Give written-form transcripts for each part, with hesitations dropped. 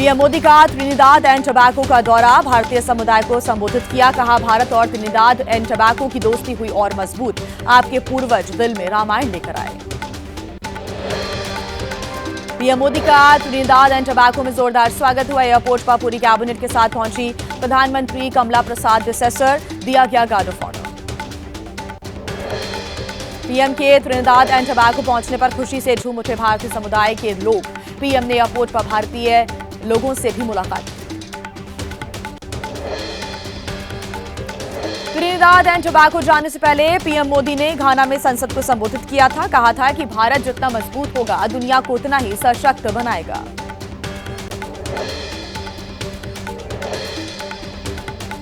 PM Modi का Trinidad and Tobago का दौरा, भारतीय समुदाय को संबोधित किया। कहा, भारत और त्रिनिदाद एंड टोबैगो की दोस्ती हुई और मजबूत। आपके पूर्वज दिल में रामायण लेकर आए। पीएम मोदी का त्रिनिदाद एंड टोबैगो में जोरदार स्वागत हुआ। एयरपोर्ट पर पूरी कैबिनेट के साथ पहुंची प्रधानमंत्री कमला प्रसाद डिसेसर, दिया गया गार्ड ऑफ ऑनर। पीएम के त्रिनिदाद एंड टोबैगो पहुंचने पर खुशी से झूम उठे भारतीय समुदाय के लोग। पीएम ने एयरपोर्ट पर भारतीय लोगों से भी मुलाकात की। त्रिनिदाद एंड टोबैगो जाने से पहले पीएम मोदी ने घाना में संसद को संबोधित किया था। कहा था कि भारत जितना मजबूत होगा, दुनिया को उतना ही सशक्त बनाएगा।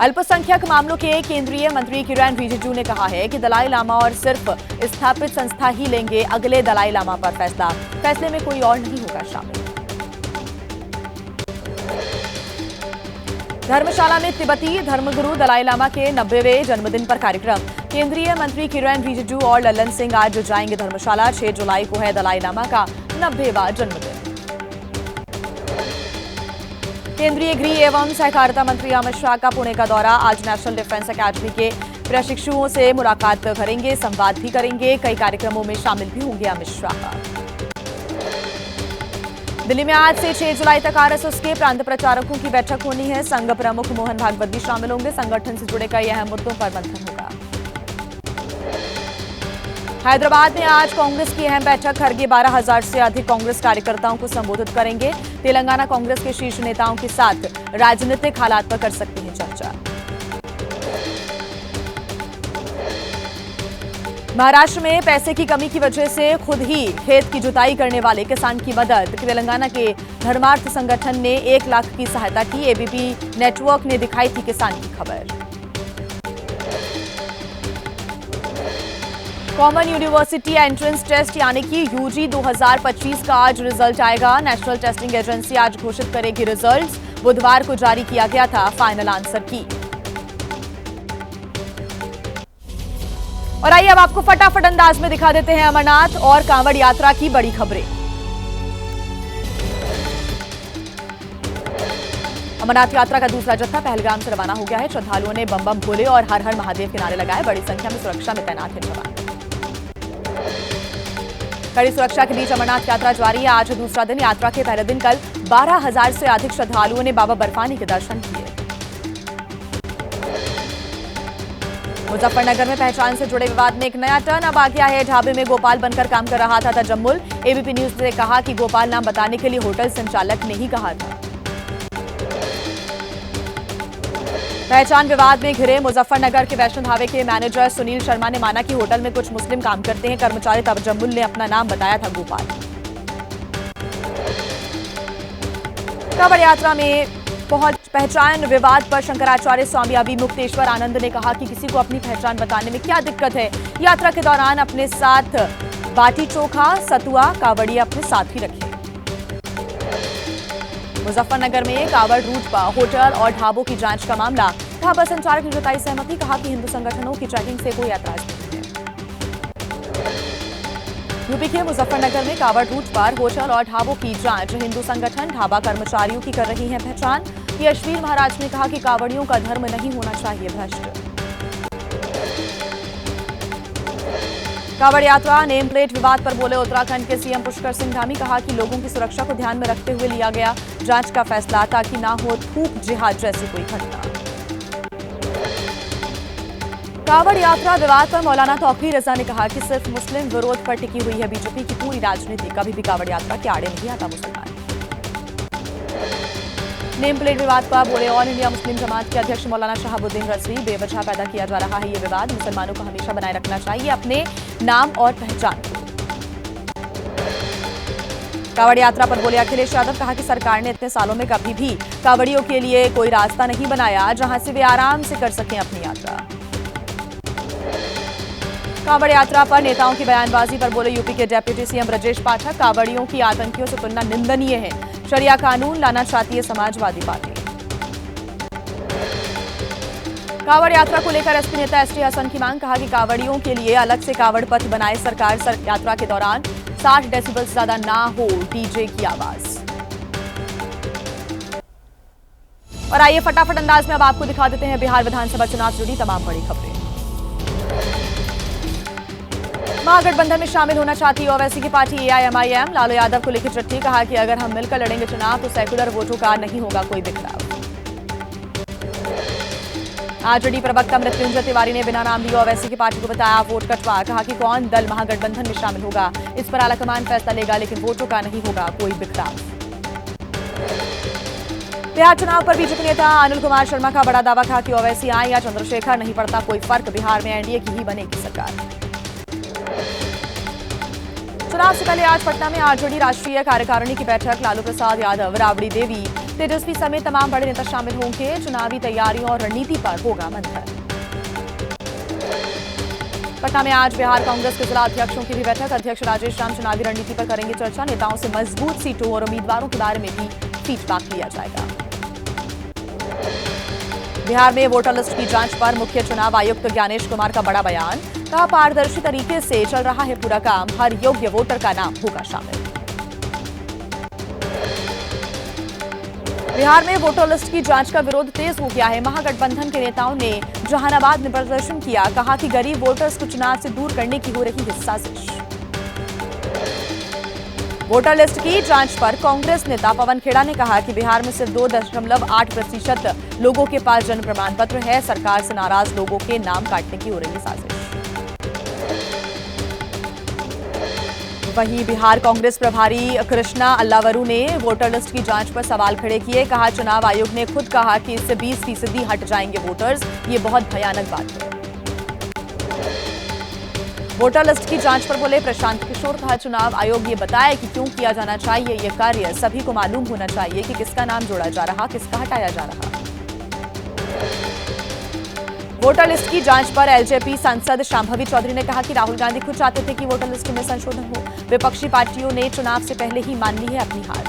अल्पसंख्यक मामलों के केंद्रीय मंत्री किरेन रिजिजू ने कहा है कि दलाई लामा और सिर्फ स्थापित संस्था ही लेंगे अगले दलाई लामा पर फैसला। फैसले में कोई और नहीं होगा शामिल। धर्मशाला में तिब्बती धर्मगुरु दलाई लामा के 90वें जन्मदिन पर कार्यक्रम। केंद्रीय मंत्री किरेन रिजिजू और लल्लन सिंह आज जाएंगे धर्मशाला। 6 जुलाई को है दलाई लामा का 90वां जन्मदिन। केंद्रीय गृह एवं सहकारिता मंत्री अमित शाह का पुणे का दौरा। आज नेशनल डिफेंस अकेडमी के प्रशिक्षुओं से मुलाकात करेंगे, संवाद भी करेंगे। कई कार्यक्रमों में शामिल भी होंगे अमित शाह। दिल्ली में आज से 6 जुलाई तक आरएसएस के प्रांत प्रचारकों की बैठक होनी है। संघ प्रमुख मोहन भागवत भी शामिल होंगे। संगठन से जुड़े कई अहम मुद्दों पर मंथन होगा। हैदराबाद में आज कांग्रेस की अहम बैठक। खरगे 12,000 से अधिक कांग्रेस कार्यकर्ताओं को संबोधित करेंगे। तेलंगाना कांग्रेस के शीर्ष नेताओं के साथ राजनीतिक हालात पर कर सकते हैं चर्चा। महाराष्ट्र में पैसे की कमी की वजह से खुद ही खेत की जुताई करने वाले किसान की मदद। तेलंगाना के धर्मार्थ संगठन ने 1 लाख की सहायता की। एबीपी नेटवर्क ने दिखाई थी किसान की खबर। कॉमन यूनिवर्सिटी एंट्रेंस टेस्ट यानी कि यूजी 2025 का आज रिजल्ट आएगा। नेशनल टेस्टिंग एजेंसी आज घोषित करेगी रिजल्ट्स। बुधवार को जारी किया गया था फाइनल आंसर की। और आइए अब आपको फटाफट अंदाज में दिखा देते हैं अमरनाथ और कांवड़ यात्रा की बड़ी खबरें। अमरनाथ यात्रा का दूसरा जत्था पहलगाम से रवाना हो गया है। श्रद्धालुओं ने बम बम भोले और हर हर महादेव के नारे लगाए। बड़ी संख्या में सुरक्षा में तैनात हैं जवान। कड़ी सुरक्षा के बीच अमरनाथ यात्रा जारी है। आज दूसरा दिन। यात्रा के पहले दिन कल 12,000 से अधिक श्रद्धालुओं ने बाबा बर्फानी के दर्शन किए। मुजफ्फरनगर में पहचान से जुड़े विवाद में एक नया टर्न अब आ गया है। ढाबे में गोपाल बनकर काम कर रहा था तजम्मुल। एबीपी न्यूज ने कहा कि गोपाल नाम बताने के लिए होटल संचालक ने ही कहा था। पहचान विवाद में घिरे मुजफ्फरनगर के वैष्णो ढाबे के मैनेजर सुनील शर्मा ने माना कि होटल में कुछ मुस्लिम काम करते हैं। कर्मचारी तजम्मुल ने अपना नाम बताया था गोपाल। कांवड़ यात्रा में पहचान विवाद पर शंकराचार्य स्वामी अभिमुक्तेश्वर आनंद ने कहा कि किसी को अपनी पहचान बताने में क्या दिक्कत है। यात्रा के दौरान अपने साथ बाटी चोखा सतुआ कांवड़िया अपने साथ ही रखें। मुजफ्फरनगर में कांवड़ रूट पर होटल और ढाबों की जांच का मामला। ढाबा संचालक ने जताई सहमति। कहा कि हिंदू संगठनों की चेकिंग से कोई ऐतराज नहीं है। यूपी के मुजफ्फरनगर में कांवड़ रूट पर होटल और ढाबों की जांच हिंदू संगठन ढाबा कर्मचारियों की कर रही है पहचान। यशवीर महाराज ने कहा कि कांवड़ियों का धर्म नहीं होना चाहिए भ्रष्ट। कांवड़ यात्रा नेम प्लेट विवाद पर बोले उत्तराखंड के सीएम पुष्कर सिंह धामी। कहा कि लोगों की सुरक्षा को ध्यान में रखते हुए लिया गया जांच का फैसला ताकि ना हो थूक जिहाद जैसी कोई घटना। कांवड़ यात्रा विवाद पर मौलाना तौकीर रजा ने कहा कि सिर्फ मुस्लिम विरोध पर टिकी हुई है बीजेपी की पूरी राजनीति। कभी भी कांवड़ यात्रा के आड़े नहीं आता मुसलमान। नेम प्लेट विवाद पर बोले ऑल इंडिया मुस्लिम जमात के अध्यक्ष मौलाना शहाबुद्दीन रजवी। बेवजह पैदा किया जा रहा है ये विवाद। मुसलमानों को हमेशा बनाए रखना चाहिए अपने नाम और पहचान को। कांवड़ यात्रा पर बोले अखिलेश यादव। कहा कि सरकार ने इतने सालों में कभी भी कांवड़ियों के लिए कोई रास्ता नहीं बनाया जहां से वे आराम से कर सकें अपनी यात्रा। कांवड़ यात्रा पर नेताओं की बयानबाजी पर बोले यूपी के डिप्टी सीएम ब्रजेश पाठक। कांवड़ियों की आतंकियों से तुलना निंदनीय है। शरिया कानून लाना चाहती है समाजवादी पार्टी। कांवड़ यात्रा को लेकर एसपी नेता एसटी हसन की मांग। कहा कि कांवड़ियों के लिए अलग से कांवड़ पथ बनाए सरकार। यात्रा के दौरान 60 डेसिबल से ज्यादा ना हो डीजे की आवाज। और आइए फटाफट अंदाज में अब आपको दिखा देते हैं बिहार विधानसभा चुनाव से जुड़ी तमाम बड़ी खबरें। महागठबंधन में शामिल होना चाहती है ओवैसी की पार्टी एआईएमआईएम। लालू यादव को लिखी चिट्ठी, कहा कि अगर हम मिलकर लड़ेंगे चुनाव तो सेकुलर वोटों का नहीं होगा कोई बिखराव। आरजेडी प्रवक्ता मृत्युंजय तिवारी ने बिना नाम लिए ओवैसी की पार्टी को बताया वोट कटवा। कहा कि कौन दल महागठबंधन में शामिल होगा इस पर आलाकमान फैसला लेगा, लेकिन वोटों का नहीं होगा कोई बिखराव। बिहार चुनाव पर बीजेपी नेता अनिल कुमार शर्मा का बड़ा दावा, कहा कि ओवैसी आए या चंद्रशेखर नहीं पड़ता कोई फर्क, बिहार में एनडीए की ही बनेगी सरकार। चुनाव से पहले आज पटना में आरजेडी राष्ट्रीय कार्यकारिणी की बैठक। लालू प्रसाद यादव, राबड़ी देवी, तेजस्वी समेत तमाम बड़े नेता शामिल होंगे। चुनावी तैयारियों और रणनीति पर होगा मंथन। पटना में आज बिहार कांग्रेस के जिला अध्यक्षों की भी बैठक। अध्यक्ष राजेश राम चुनावी रणनीति पर करेंगे चर्चा। नेताओं से मजबूत सीटों और उम्मीदवारों के बारे में भी फीडबैक लिया जाएगा। बिहार में वोटर लिस्ट की जांच पर मुख्य चुनाव आयुक्त ज्ञानेश कुमार का बड़ा बयान। कहा पारदर्शी तरीके से चल रहा है पूरा काम, हर योग्य वोटर का नाम होगा शामिल। बिहार में वोटर लिस्ट की जांच का विरोध तेज हो गया है। महागठबंधन के नेताओं ने जहानाबाद में प्रदर्शन किया। कहा कि गरीब वोटर्स को चुनाव से दूर करने की हो रही है साजिश। वोटर लिस्ट की जांच पर कांग्रेस नेता पवन खेड़ा ने कहा कि बिहार में सिर्फ 2.8% लोगों के पास जन्म प्रमाण पत्र है। सरकार से नाराज लोगों के नाम काटने की हो रही है साजिश। वहीं बिहार कांग्रेस प्रभारी कृष्णा अल्लावरू ने वोटर लिस्ट की जांच पर सवाल खड़े किए। कहा चुनाव आयोग ने खुद कहा कि इससे 20% हट जाएंगे वोटर्स, ये बहुत भयानक बात है। वोटर लिस्ट की जांच पर बोले प्रशांत किशोर। कहा चुनाव आयोग ये बताए कि क्यों किया जाना चाहिए ये कार्य, सभी को मालूम होना चाहिए कि किसका नाम जोड़ा जा रहा, किसका हटाया जा रहा। वोटर लिस्ट की जांच पर एलजेपी सांसद शांभवी चौधरी ने कहा कि राहुल गांधी खुद चाहते थे कि वोटर लिस्ट में संशोधन हो। विपक्षी पार्टियों ने चुनाव से पहले ही मान ली है अपनी हार।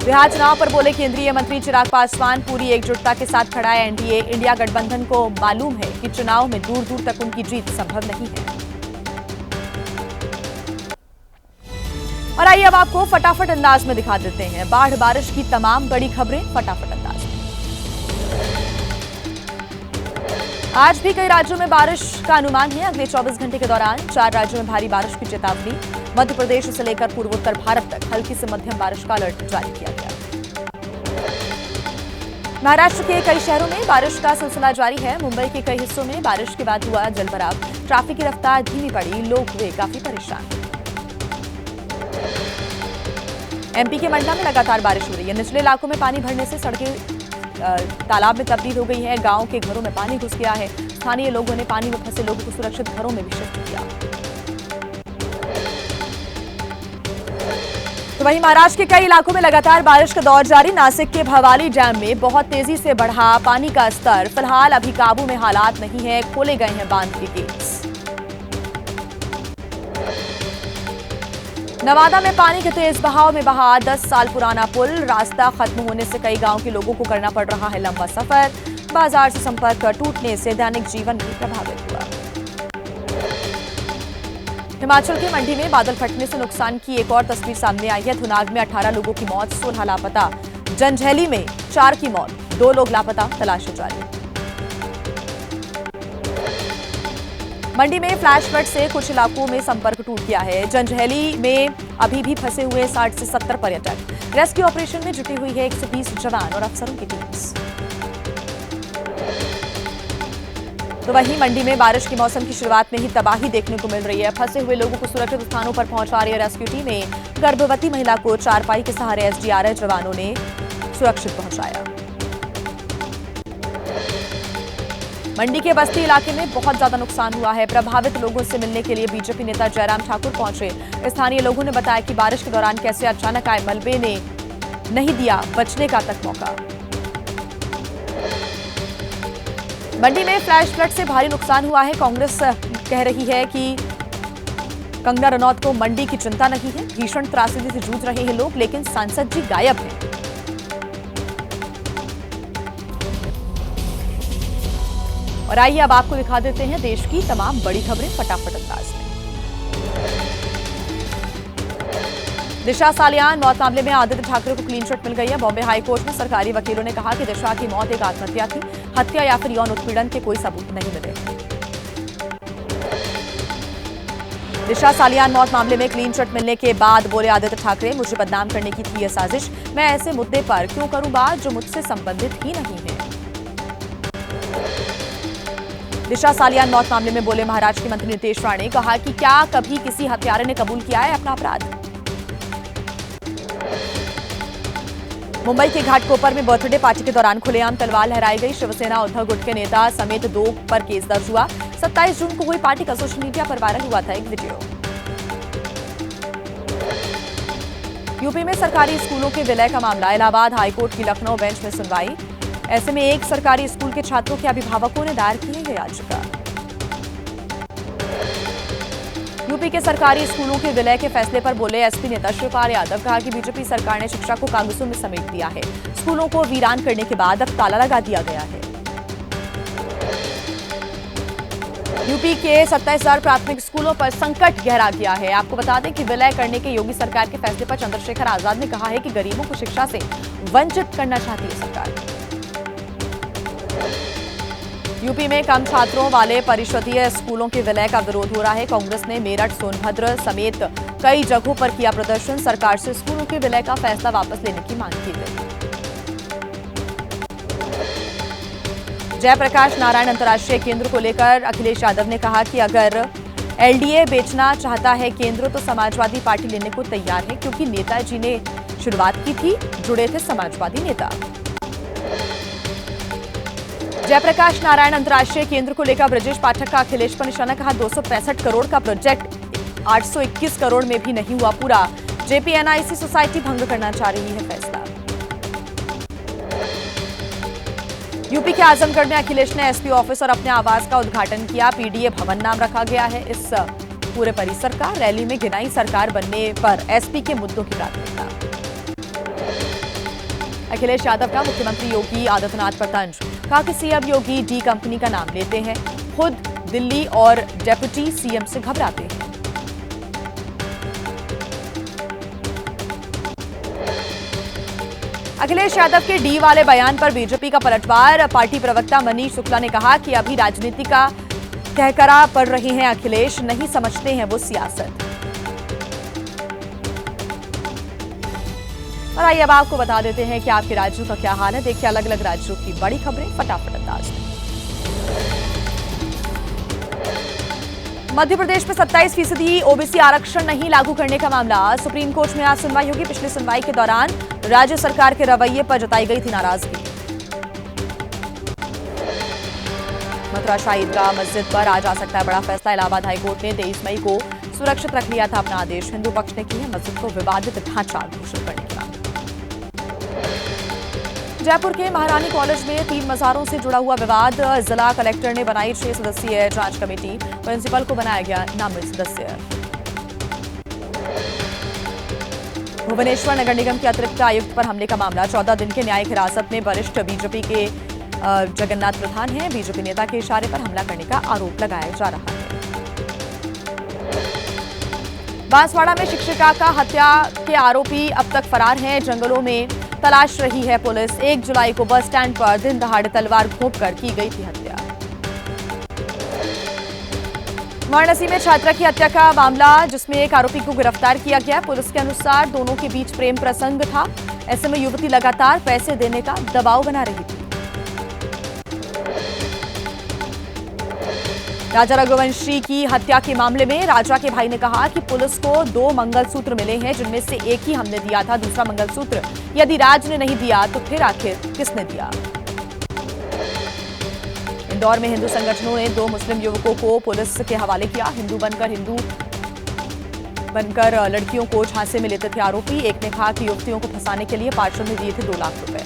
बिहार चुनाव पर बोले केंद्रीय मंत्री चिराग पासवान। पूरी एकजुटता के साथ खड़ा है एनडीए। इंडिया गठबंधन को मालूम है कि चुनाव में दूर दूर तक उनकी जीत संभव नहीं है। और आइए अब आपको फटाफट अंदाज में दिखा देते हैं बाढ़ बारिश की तमाम बड़ी खबरें फटाफट अंदाज में। आज भी कई राज्यों में बारिश का अनुमान है। अगले 24 घंटे के दौरान 4 राज्यों में भारी बारिश की चेतावनी। मध्य प्रदेश से लेकर पूर्वोत्तर भारत तक हल्की से मध्यम बारिश का अलर्ट जारी किया गया। महाराष्ट्र के कई शहरों में बारिश का सिलसिला जारी है। मुंबई के कई हिस्सों में बारिश के बाद हुआ जलभराव। ट्रैफिक की रफ्तार धीमी पड़ी, लोग हुए काफी परेशान। एमपी के मंडला में लगातार बारिश हो रही है। निचले इलाकों में पानी भरने से सड़कें तालाब में तब्दील हो गई है। गांव के घरों में पानी घुस गया है। स्थानीय लोगों ने पानी में फंसे लोगों को सुरक्षित घरों में भी शिफ्ट किया। तो वहीं महाराष्ट्र के कई इलाकों में लगातार बारिश का दौर जारी। नासिक के भवाली डैम में बहुत तेजी से बढ़ा पानी का स्तर। फिलहाल अभी काबू में हालात नहीं है। खोले गए हैं बांध के गेट्स। नवादा में पानी के तेज बहाव में बहा 10 साल पुराना पुल। रास्ता खत्म होने से कई गांव के लोगों को करना पड़ रहा है लंबा सफर। बाजार से संपर्क टूटने से दैनिक जीवन भी प्रभावित हुआ। हिमाचल के मंडी में बादल फटने से नुकसान की एक और तस्वीर सामने आई है। थुनाग में 18 लोगों की मौत, 16 लापता। जंजैहली में 4 की मौत, 2 लोग लापता, तलाश जारी। मंडी में फ्लैश फ्लड से कुछ इलाकों में संपर्क टूट गया है। जंजैहली में अभी भी फंसे हुए 60 से 70 पर्यटक। रेस्क्यू ऑपरेशन में जुटी हुई है 120 जवान और अफसरों की टीम्स। तो वहीं मंडी में बारिश के मौसम की शुरुआत में ही तबाही देखने को मिल रही है। फंसे हुए लोगों को सुरक्षित स्थानों पर पहुंचा रही है रेस्क्यू टीमें। गर्भवती महिला को चारपाई के सहारे एसडीआरएफ जवानों ने सुरक्षित पहुंचाया। मंडी के बस्ती इलाके में बहुत ज्यादा नुकसान हुआ है। प्रभावित लोगों से मिलने के लिए बीजेपी नेता जयराम ठाकुर पहुंचे। स्थानीय लोगों ने बताया कि बारिश के दौरान कैसे अचानक आए मलबे ने नहीं दिया बचने का तक मौका। मंडी में फ्लैश फ्लड से भारी नुकसान हुआ है। कांग्रेस कह रही है कि कंगना रनौत को मंडी की चिंता नहीं है। भीषण त्रासदी से जूझ रहे हैं लोग, लेकिन सांसद जी गायब हैं। और आइए अब आपको दिखा देते हैं देश की तमाम बड़ी खबरें फटाफट अंदाज में। दिशा सालियान मौत मामले में आदित्य ठाकरे को क्लीन चिट मिल गई है। बॉम्बे हाई कोर्ट में सरकारी वकीलों ने कहा कि दिशा की मौत एक आत्महत्या थी, हत्या या फिर यौन उत्पीड़न के कोई सबूत नहीं मिले। दिशा सालियान मौत मामले में क्लीन चिट मिलने के बाद बोले आदित्य ठाकरे, मुझे बदनाम करने की थी यह साजिश। मैं ऐसे मुद्दे पर क्यों करूं बात जो मुझसे संबंधित ही नहीं है। दिशा सालियान मौत मामले में बोले महाराष्ट्र के मंत्री नितेश राणे, कहा कि क्या कभी किसी हत्यारे ने कबूल किया है अपना अपराध। मुंबई के घाटकोपर में बर्थडे पार्टी के दौरान खुलेआम तलवार लहराई गई। शिवसेना उद्धव गुट के नेता समेत 2 पर केस दर्ज हुआ। 27 जून को हुई पार्टी का सोशल मीडिया पर वायरल हुआ था एक वीडियो। यूपी में सरकारी स्कूलों के विलय का मामला, इलाहाबाद हाईकोर्ट की लखनऊ बेंच में सुनवाई। ऐसे में एक सरकारी स्कूल के छात्रों के अभिभावकों ने दायर की है याचिका। यूपी के सरकारी स्कूलों के विलय के फैसले पर बोले एसपी नेता शिवपाल यादव, कहा कि बीजेपी सरकार ने शिक्षा को कागजों में समेट दिया है। स्कूलों को वीरान करने के बाद अब ताला लगा दिया गया है। यूपी के 27,000 प्राथमिक स्कूलों पर संकट गहरा गया है। आपको बता दें कि विलय करने के योगी सरकार के फैसले पर चंद्रशेखर आजाद ने कहा है कि गरीबों को शिक्षा से वंचित करना चाहती है सरकार। यूपी में कम छात्रों वाले परिषदीय स्कूलों के विलय का विरोध हो रहा है। कांग्रेस ने मेरठ, सोनभद्र समेत कई जगहों पर किया प्रदर्शन। सरकार से स्कूलों के विलय का फैसला वापस लेने की मांग की गई। जयप्रकाश नारायण अंतर्राष्ट्रीय केंद्र को लेकर अखिलेश यादव ने कहा कि अगर एलडीए बेचना चाहता है केंद्र तो समाजवादी पार्टी लेने को तैयार है, क्योंकि नेताजी ने शुरुआत की थी, जुड़े थे समाजवादी नेता। जयप्रकाश नारायण अंतर्राष्ट्रीय केंद्र को लेकर ब्रजेश पाठक का अखिलेश पर निशाना, कहा 265 करोड़ का प्रोजेक्ट 821 करोड़ में भी नहीं हुआ पूरा। जेपीएनआईसी सोसाइटी भंग करना चाह रही है फैसला। यूपी के आजमगढ़ में अखिलेश ने एसपी ऑफिस और अपने आवास का उद्घाटन किया। पीडीए भवन नाम रखा गया है इस पूरे परिसर का। रैली में गिनाई सरकार बनने पर एसपी के मुद्दों की प्राथमिकता। अखिलेश यादव का मुख्यमंत्री योगी आदित्यनाथ पर तंज, कहा कि सीएम योगी डी कंपनी का नाम लेते हैं, खुद दिल्ली और डेप्यूटी सीएम से घबराते हैं। अखिलेश यादव के डी वाले बयान पर बीजेपी का पलटवार। पार्टी प्रवक्ता मनीष शुक्ला ने कहा कि अभी राजनीति का कहकरा पढ़ रहे हैं अखिलेश, नहीं समझते हैं वो सियासत। और आइए अब आपको बता देते हैं कि आपके राज्यों का क्या हाल है। देखिए अलग अलग राज्यों की बड़ी खबरें फटाफट अंदाज में। मध्य प्रदेश में 27% ओबीसी आरक्षण नहीं लागू करने का मामला। सुप्रीम कोर्ट में आज सुनवाई होगी। पिछली सुनवाई के दौरान राज्य सरकार के रवैये पर जताई गई थी नाराजगी। मथुरा शाही ईदगाह मस्जिद पर आज आ सकता है बड़ा फैसला। इलाहाबाद हाईकोर्ट ने 23 मई को सुरक्षित रख लिया था अपना आदेश। हिंदू पक्ष ने की है मस्जिद को विवादित ढांचा घोषित करने की मांग। जयपुर के महारानी कॉलेज में 3 मज़ारों से जुड़ा हुआ विवाद। जिला कलेक्टर ने बनाई 6 सदस्यीय जांच कमेटी। प्रिंसिपल को बनाया गया नामित सदस्य। भुवनेश्वर नगर निगम के अतिरिक्त आयुक्त पर हमले का मामला। 14 दिन के न्यायिक हिरासत में वरिष्ठ बीजेपी के जगन्नाथ प्रधान हैं। बीजेपी नेता के इशारे पर हमला करने का आरोप लगाया जा रहा है। बांसवाड़ा में शिक्षिका का हत्या के आरोपी अब तक फरार हैं। जंगलों में तलाश रही है पुलिस। 1 जुलाई को बस स्टैंड पर दिन दहाड़े तलवार घोंपकर की गई थी हत्या। वाराणसी में छात्रा की हत्या का मामला, जिसमें एक आरोपी को गिरफ्तार किया गया। पुलिस के अनुसार दोनों के बीच प्रेम प्रसंग था। ऐसे में युवती लगातार पैसे देने का दबाव बना रही थी। राजा रघुवंशी की हत्या के मामले में राजा के भाई ने कहा कि पुलिस को 2 मंगलसूत्र मिले हैं, जिनमें से एक ही हमने दिया था। दूसरा मंगलसूत्र यदि राज ने नहीं दिया तो फिर आखिर किसने दिया। इंदौर में हिंदू संगठनों ने 2 मुस्लिम युवकों को पुलिस के हवाले किया। हिंदू बनकर लड़कियों को झांसे में लेते थे आरोपी। एक ने कहा कि युवतियों को फंसाने के लिए पार्षद ने दिए थे 2 लाख रुपए।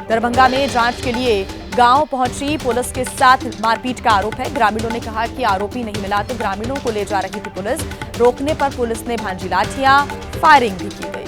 दरभंगा में जांच के लिए गांव पहुंची पुलिस के साथ मारपीट का आरोप है। ग्रामीणों ने कहा कि आरोपी नहीं मिला तो ग्रामीणों को ले जा रही थी पुलिस। रोकने पर पुलिस ने भांजी लाठियां, फायरिंग भी की गई।